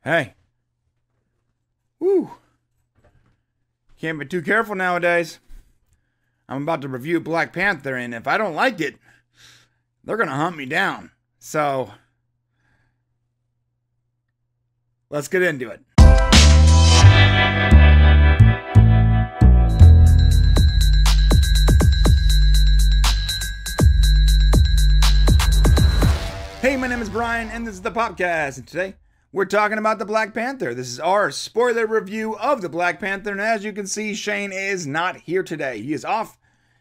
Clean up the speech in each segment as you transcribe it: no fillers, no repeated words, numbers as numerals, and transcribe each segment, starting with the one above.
Hey. Woo. Can't be too careful nowadays. I'm about to review Black Panther, and if I don't like it, they're going to hunt me down. So, let's get into it. Hey, my name is Brian, and this is the Popcast, and today we're talking about the Black Panther. This is our spoiler review of the Black Panther, and as you can see, Shane is not here today. He is off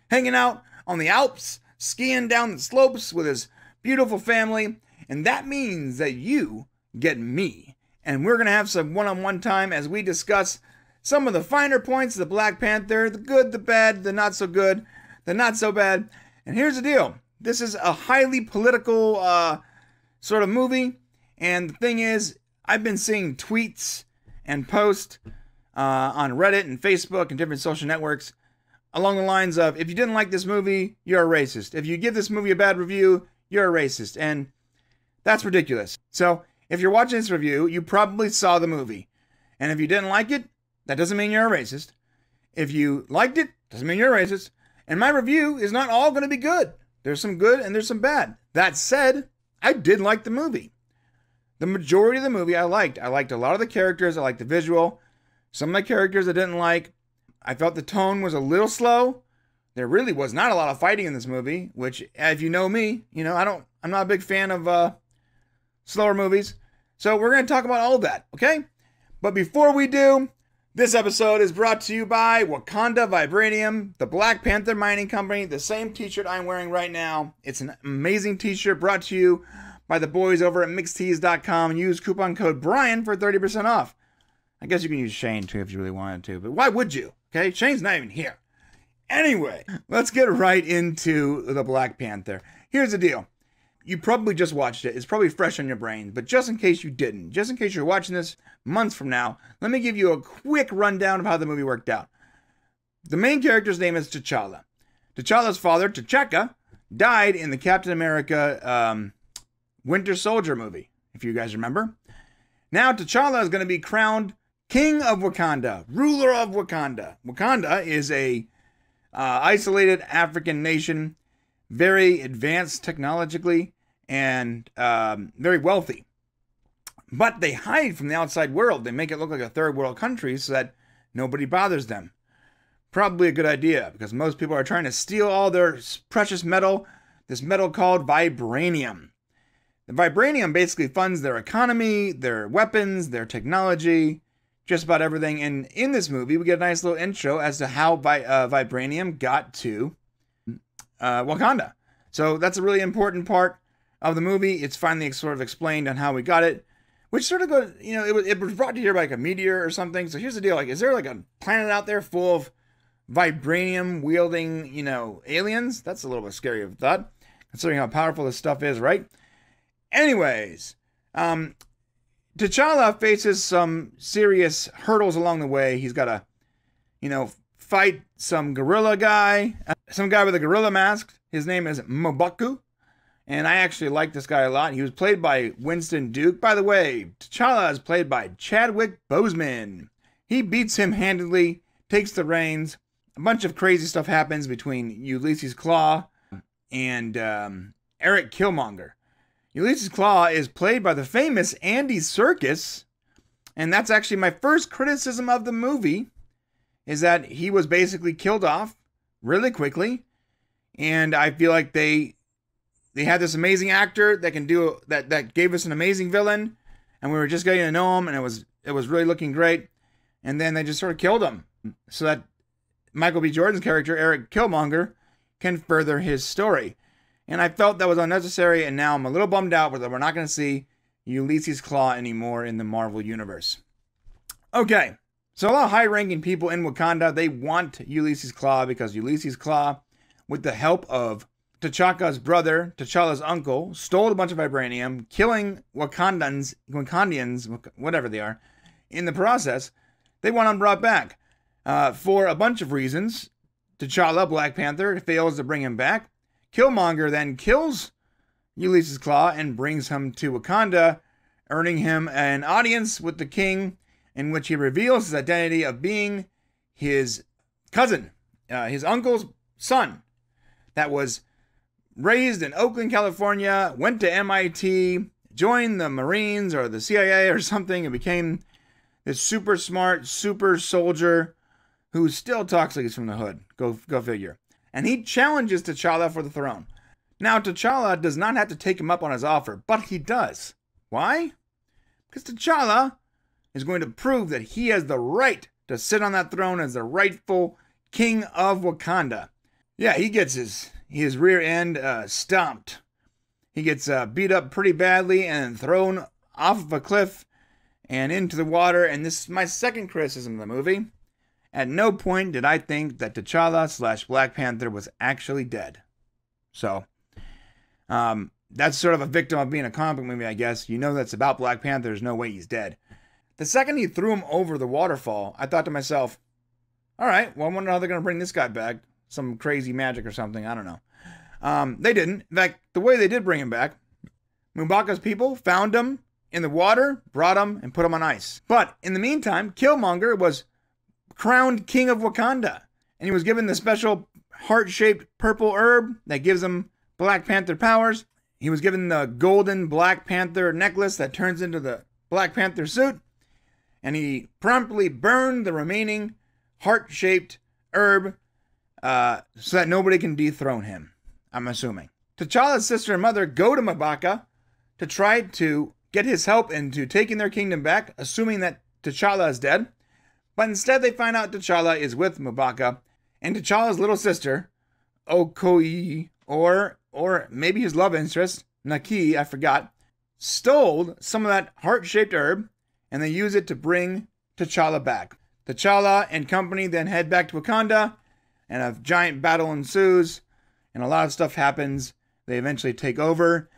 hanging out on the Alps, skiing down the slopes with his beautiful family, and that means that you get me. And we're going to have some one-on-one time as we discuss some of the finer points of the Black Panther, the good, the bad, the not so good, the not so bad. And here's the deal. This is a highly political sort of movie, and the thing is, I've been seeing tweets and posts on Reddit and Facebook and different social networks along the lines of, if you didn't like this movie, you're a racist. If you give this movie a bad review, you're a racist. And that's ridiculous. So, if you're watching this review, you probably saw the movie. And if you didn't like it, that doesn't mean you're a racist. If you liked it, doesn't mean you're a racist. And my review is not all going to be good. There's some good and there's some bad. That said, I did like the movie. The majority of the movie I liked. I liked a lot of the characters. I liked the visual. Some of the characters I didn't like. I felt the tone was a little slow. There really was not a lot of fighting in this movie, which, if you know me, I'm not a big fan of slower movies. So we're going to talk about all of that, okay? But before we do, this episode is brought to you by Wakanda Vibranium, the Black Panther mining company, the same t-shirt I'm wearing right now. It's an amazing t-shirt brought to you by the boys over at mixtees.com. Use coupon code Brian for 30% off. I guess you can use Shane too if you really wanted to, but why would you? Okay, Shane's not even here. Anyway, let's get right into the Black Panther. Here's the deal. You probably just watched it. It's probably fresh on your brain, but just in case you didn't, just in case you're watching this months from now, let me give you a quick rundown of how the movie worked out. The main character's name is T'Challa. T'Challa's father, T'Chaka, died in the Captain America Winter Soldier movie, if you guys remember. Now T'Challa is going to be crowned King of Wakanda, ruler of Wakanda. Wakanda is a isolated African nation, very advanced technologically, and very wealthy. But they hide from the outside world. They make it look like a third world country so that nobody bothers them. Probably a good idea, because most people are trying to steal all their precious metal, this metal called vibranium. The vibranium basically funds their economy, their weapons, their technology, just about everything. And in this movie, we get a nice little intro as to how vibranium got to Wakanda. So that's a really important part of the movie. It's finally sort of explained on how we got it, which sort of goes, it was brought to here by like a meteor or something. So here's the deal. Like, is there like a planet out there full of vibranium wielding, aliens? That's a little bit scary of a thought, considering how powerful this stuff is, right? Anyways, T'Challa faces some serious hurdles along the way. He's got to, fight some gorilla guy, some guy with a gorilla mask. His name is M'Baku, and I actually like this guy a lot. He was played by Winston Duke. By the way, T'Challa is played by Chadwick Boseman. He beats him handedly, takes the reins. A bunch of crazy stuff happens between Ulysses Claw and Erik Killmonger. Ulysses Claw is played by the famous Andy Serkis, and that's actually my first criticism of the movie, is that he was basically killed off really quickly, and I feel like they had this amazing actor that can do that gave us an amazing villain, and we were just getting to know him, and it was really looking great, and then they just sort of killed him so that Michael B. Jordan's character, Erik Killmonger, can further his story. And I felt that was unnecessary, and now I'm a little bummed out that we're not going to see Ulysses Claw anymore in the Marvel Universe. Okay, so a lot of high-ranking people in Wakanda, they want Ulysses Claw because Ulysses Claw, with the help of T'Chaka's brother, T'Challa's uncle, stole a bunch of vibranium, killing Wakandians, whatever they are, in the process. They want him brought back for a bunch of reasons. T'Challa, Black Panther, fails to bring him back. Killmonger then kills Ulysses Claw and brings him to Wakanda earning him an audience with the king in which he reveals his identity of being his cousin, his uncle's son that was raised in Oakland, California, went to MIT, joined the Marines or the CIA or something, and became this super smart, super soldier who still talks like he's from the hood. Go figure. And he challenges T'Challa for the throne. Now, T'Challa does not have to take him up on his offer, but he does. Why? Because T'Challa is going to prove that he has the right to sit on that throne as the rightful king of Wakanda. Yeah, he gets his rear end stomped. He gets beat up pretty badly and thrown off of a cliff and into the water. And this is my second criticism of the movie. At no point did I think that T'Challa / Black Panther was actually dead. So, that's sort of a victim of being a comic book movie, I guess. You know that's about Black Panther. There's no way he's dead. The second he threw him over the waterfall, I thought to myself, all right, well, I wonder how they're going to bring this guy back. Some crazy magic or something. I don't know. They didn't. In fact, the way they did bring him back, M'Baku's people found him in the water, brought him, and put him on ice. But in the meantime, Killmonger was crowned king of Wakanda. And he was given the special heart-shaped purple herb that gives him Black Panther powers. He was given the golden Black Panther necklace that turns into the Black Panther suit. And he promptly burned the remaining heart-shaped herb so that nobody can dethrone him, I'm assuming. T'Challa's sister and mother go to M'Baka to try to get his help into taking their kingdom back, assuming that T'Challa is dead. But instead they find out T'Challa is with M'Baka, and T'Challa's little sister, Okoye, or maybe his love interest, Nakia, I forgot, stole some of that heart-shaped herb, and they use it to bring T'Challa back. T'Challa and company then head back to Wakanda, and a giant battle ensues, and a lot of stuff happens. They eventually take over,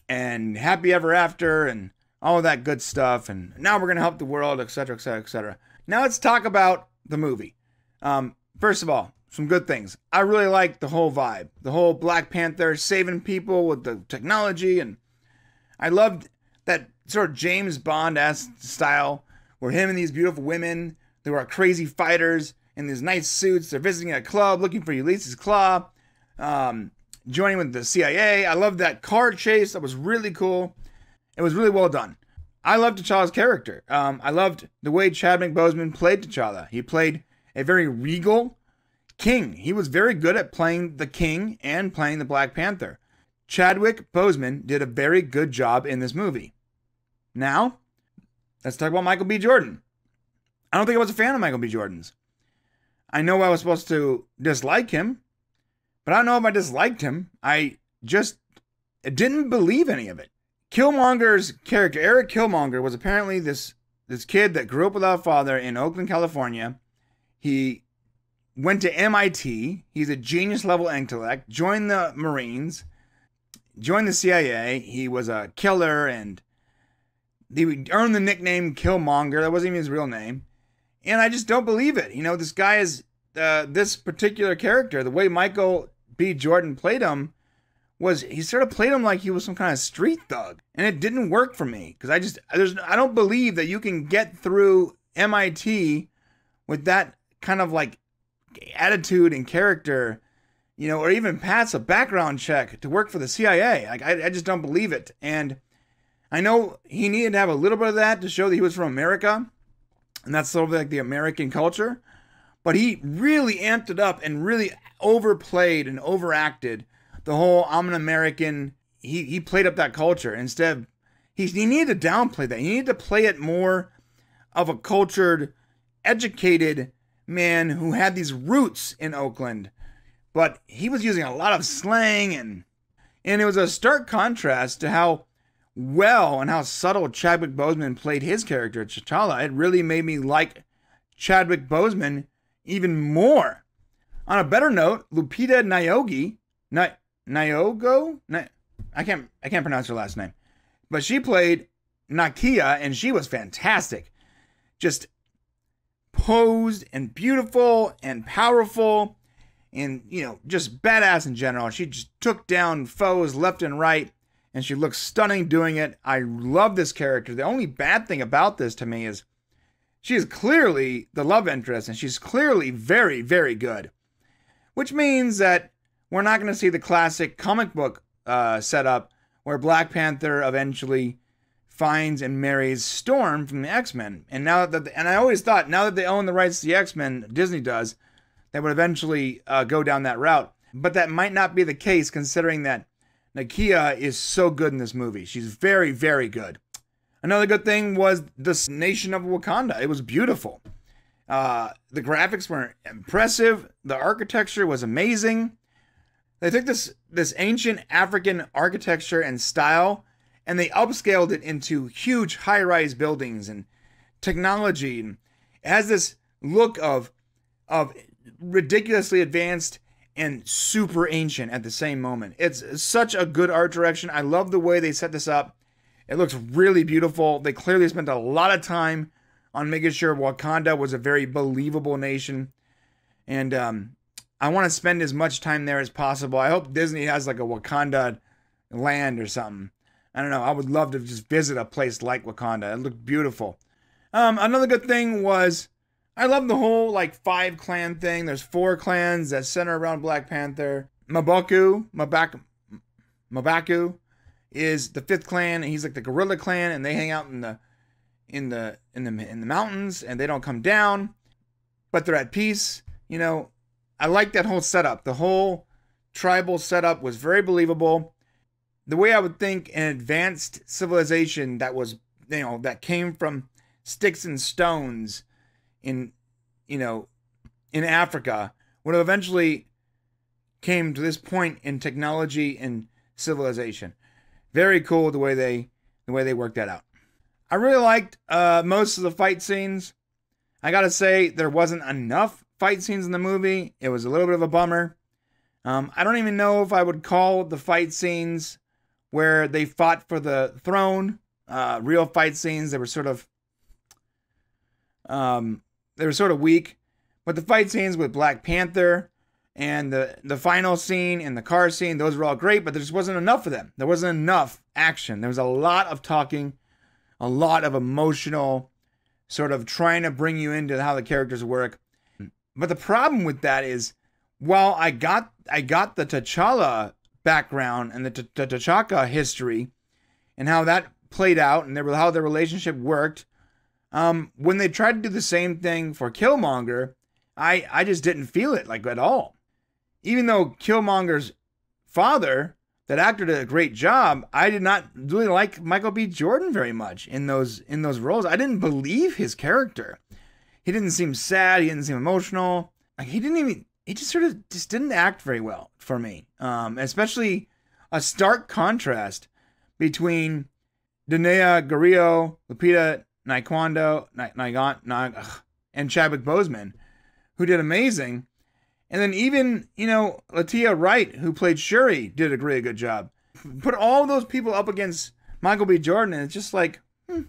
and happy ever after, and all of that good stuff, and now we're going to help the world, etc., etc., etc. Now let's talk about the movie. First of all, some good things. I really like the whole vibe. The whole Black Panther saving people with the technology, and I loved that sort of James Bond-esque style, where him and these beautiful women, they were crazy fighters, in these nice suits. They're visiting a club looking for Ulysses Claw, joining with the CIA. I loved that car chase. That was really cool. It was really well done. I loved T'Challa's character. I loved the way Chadwick Boseman played T'Challa. He played a very regal king. He was very good at playing the king and playing the Black Panther. Chadwick Boseman did a very good job in this movie. Now, let's talk about Michael B. Jordan. I don't think I was a fan of Michael B. Jordan's. I know I was supposed to dislike him, but I don't know if I disliked him. I just didn't believe any of it. Killmonger's character, Erik Killmonger, was apparently this kid that grew up without a father in Oakland, California. He went to MIT. He's a genius level intellect, joined the Marines, joined the CIA. He was a killer, and he earned the nickname Killmonger. That wasn't even his real name. And I just don't believe it. You know, this guy is, this particular character, the way Michael B. Jordan played him, was he sort of played him like he was some kind of street thug. And it didn't work for me. Because I don't believe that you can get through MIT with that kind of like attitude and character, you know, or even pass a background check to work for the CIA. Like, I just don't believe it. And I know he needed to have a little bit of that to show that he was from America. And that's sort of like the American culture. But he really amped it up and really overplayed and overacted the whole I'm an American. He played up that culture. Instead, he needed to downplay that. He needed to play it more of a cultured, educated man who had these roots in Oakland. But he was using a lot of slang, and it was a stark contrast to how well and how subtle Chadwick Boseman played his character, T'Challa. It really made me like Chadwick Boseman even more. On a better note, Lupita Nyong'o, I can't pronounce her last name, but she played Nakia, and she was fantastic. Just posed and beautiful and powerful, and, you know, just badass in general. She just took down foes left and right, and she looks stunning doing it. I love this character. The only bad thing about this to me is she is clearly the love interest, and she's clearly very, very good. Which means that we're not going to see the classic comic book setup where Black Panther eventually finds and marries Storm from the X-Men. And I always thought, now that they own the rights to the X-Men, Disney does, they would eventually go down that route. But that might not be the case, considering that Nakia is so good in this movie. She's very, very good. Another good thing was the nation of Wakanda. It was beautiful. The graphics were impressive. The architecture was amazing. They took this ancient African architecture and style, and they upscaled it into huge high-rise buildings and technology. And it has this look of ridiculously advanced and super ancient at the same moment. It's such a good art direction. I love the way they set this up. It looks really beautiful. They clearly spent a lot of time on making sure Wakanda was a very believable nation. And I want to spend as much time there as possible. I hope Disney has like a Wakanda land or something. I don't know. I would love to just visit a place like Wakanda. It looked beautiful. Another good thing was I love the whole like 5 clan thing. There's 4 clans that center around Black Panther. Mabaku is the 5th clan, and he's like the gorilla clan, and they hang out in the mountains, and they don't come down, but they're at peace. You know, I like that whole setup. The whole tribal setup was very believable. The way I would think an advanced civilization that was, that came from sticks and stones in Africa would have eventually came to this point in technology and civilization. Very cool the way they worked that out. I really liked most of the fight scenes. I gotta say, there wasn't enough fight scenes in the movie. It was a little bit of a bummer. I don't even know if I would call the fight scenes where they fought for the throne real fight scenes. They were sort of weak. But the fight scenes with Black Panther and the final scene and the car scene, those were all great, but there just wasn't enough of them. There wasn't enough action. There was a lot of talking, a lot of emotional sort of trying to bring you into how the characters work. But the problem with that is, while I got the T'Challa background and the T'Chaka history and how that played out and how their relationship worked, when they tried to do the same thing for Killmonger, I just didn't feel it like at all. Even though Killmonger's father, that actor, did a great job, I did not really like Michael B. Jordan very much in those roles. I didn't believe his character. He didn't seem sad. He didn't seem emotional. Like he just didn't act very well for me. Especially a stark contrast between Danea Gurira, Lupita Nyong'o, and Chadwick Boseman, who did amazing. And then even, Latia Wright, who played Cheri, did a really good job. Put all those people up against Michael B. Jordan, and it's just like, it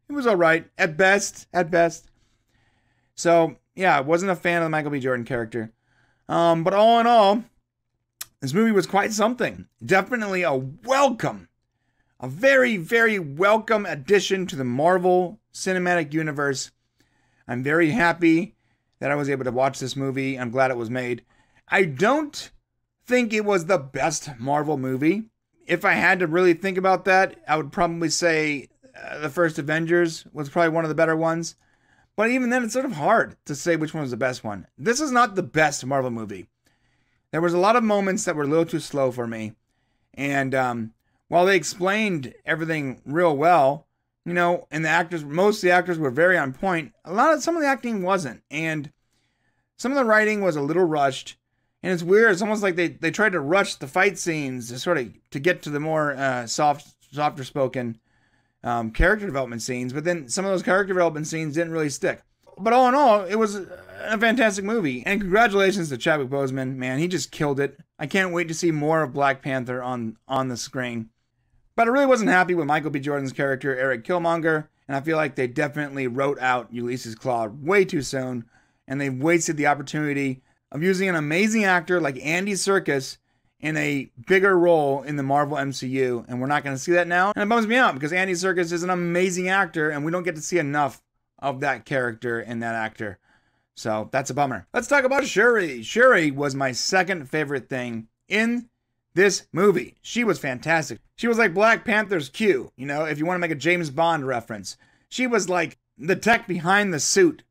was all right. At best. So, yeah, I wasn't a fan of the Michael B. Jordan character. But all in all, this movie was quite something. Definitely a very, very welcome addition to the Marvel Cinematic Universe. I'm very happy that I was able to watch this movie. I'm glad it was made. I don't think it was the best Marvel movie. If I had to really think about that, I would probably say the first Avengers was probably one of the better ones. But even then, it's sort of hard to say which one was the best one. This is not the best Marvel movie. There was a lot of moments that were a little too slow for me. And while they explained everything real well, and most of the actors were very on point, some of the acting wasn't. And some of the writing was a little rushed. And it's weird. It's almost like they tried to rush the fight scenes to get to the more softer spoken character development scenes. But then some of those character development scenes didn't really stick. But all in all, it was a fantastic movie. And congratulations to Chadwick Boseman. Man, he just killed it. I can't wait to see more of Black Panther on the screen. But I really wasn't happy with Michael B. Jordan's character, Erik Killmonger, and I feel like they definitely wrote out Ulysses Claw way too soon, and they wasted the opportunity of using an amazing actor like Andy Serkis in a bigger role in the Marvel MCU, and we're not going to see that now. And it bums me out because Andy Serkis is an amazing actor, and we don't get to see enough of that character and that actor. So that's a bummer. Let's talk about Cheri. Cheri was my second favorite thing in this movie. She was fantastic. She was like Black Panther's Q, you know, if you want to make a James Bond reference. She was like the tech behind the suit.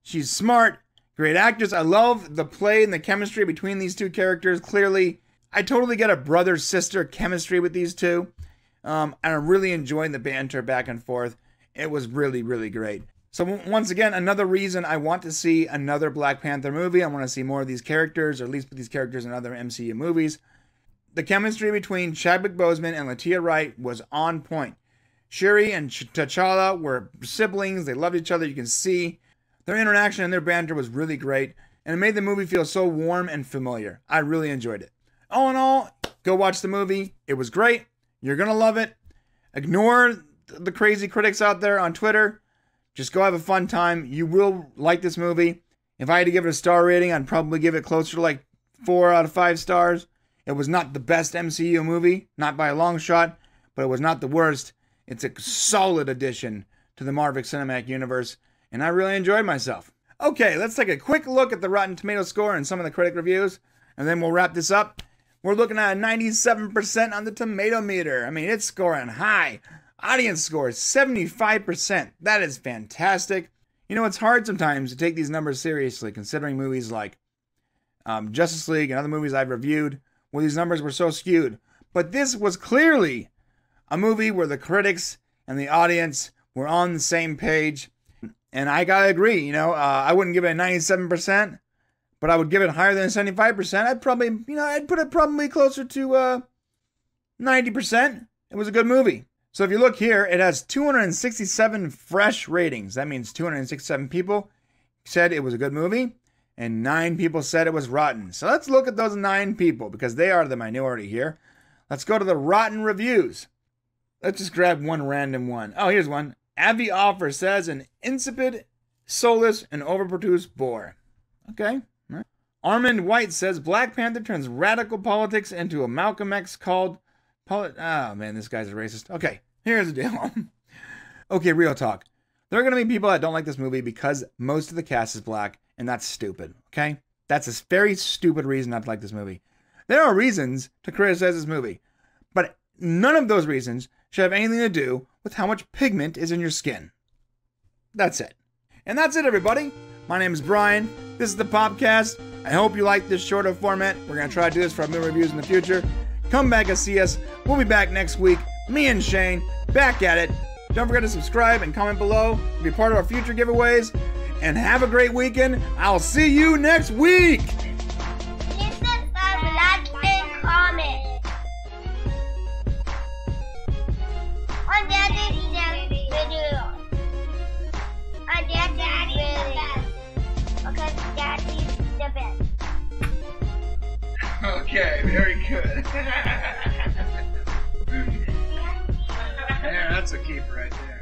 She's smart, great actress. I love the play and the chemistry between these two characters. Clearly, I totally get a brother-sister chemistry with these two. And I really enjoyed the banter back and forth. It was really, really great. So once again, another reason I want to see another Black Panther movie. I want to see more of these characters, or at least put these characters in other MCU movies. The chemistry between Chadwick Boseman and Nakia Wright was on point. Cheri and T'Challa were siblings. They loved each other. You can see their interaction and their banter was really great. And it made the movie feel so warm and familiar. I really enjoyed it. All in all, go watch the movie. It was great. You're going to love it. Ignore the crazy critics out there on Twitter. Just go have a fun time. You will like this movie. If I had to give it a star rating, I'd probably give it closer to like 4 out of 5 stars. It was not the best MCU movie, not by a long shot, but it was not the worst. It's a solid addition to the Marvel Cinematic Universe, and I really enjoyed myself. Okay, let's take a quick look at the Rotten Tomatoes score and some of the critic reviews, and then we'll wrap this up. We're looking at a 97% on the tomato meter. I mean, it's scoring high. Audience score is 75%. That is fantastic. You know, it's hard sometimes to take these numbers seriously, considering movies like Justice League and other movies I've reviewed, where these numbers were so skewed. But this was clearly a movie where the critics and the audience were on the same page. And I gotta agree, you know, I wouldn't give it a 97%, but I would give it higher than 75%. I'd probably, you know, I'd put it probably closer to 90%. It was a good movie. So if you look here, it has 267 fresh ratings. That means 267 people said it was a good movie, and 9 people said it was rotten. So let's look at those 9 people, because they are the minority here. Let's go to the rotten reviews. Let's just grab one random one. Oh, here's one. Avi Offer says, an insipid, soulless, and overproduced bore. Okay. All right. Armand White says, Black Panther turns radical politics into a Malcolm X called... Oh, man, this guy's a racist. Okay, here's the deal. Okay, real talk. There are going to be people that don't like this movie because most of the cast is black, and that's stupid, okay? That's a very stupid reason not to like this movie. There are reasons to criticize this movie, but none of those reasons should have anything to do with how much pigment is in your skin. That's it. And that's it, everybody. My name is Brian. This is the Popcast. I hope you like this shorter format. We're going to try to do this for our movie reviews in the future. Come back and see us. We'll be back next week. Me and Shane, back at it. Don't forget to subscribe and comment below. Be part of our future giveaways. And have a great weekend. I'll see you next week. This is the Black and comment. On that video. On that video. Okay, Daddy's the best. Okay, very good. Yeah, that's a keeper right there.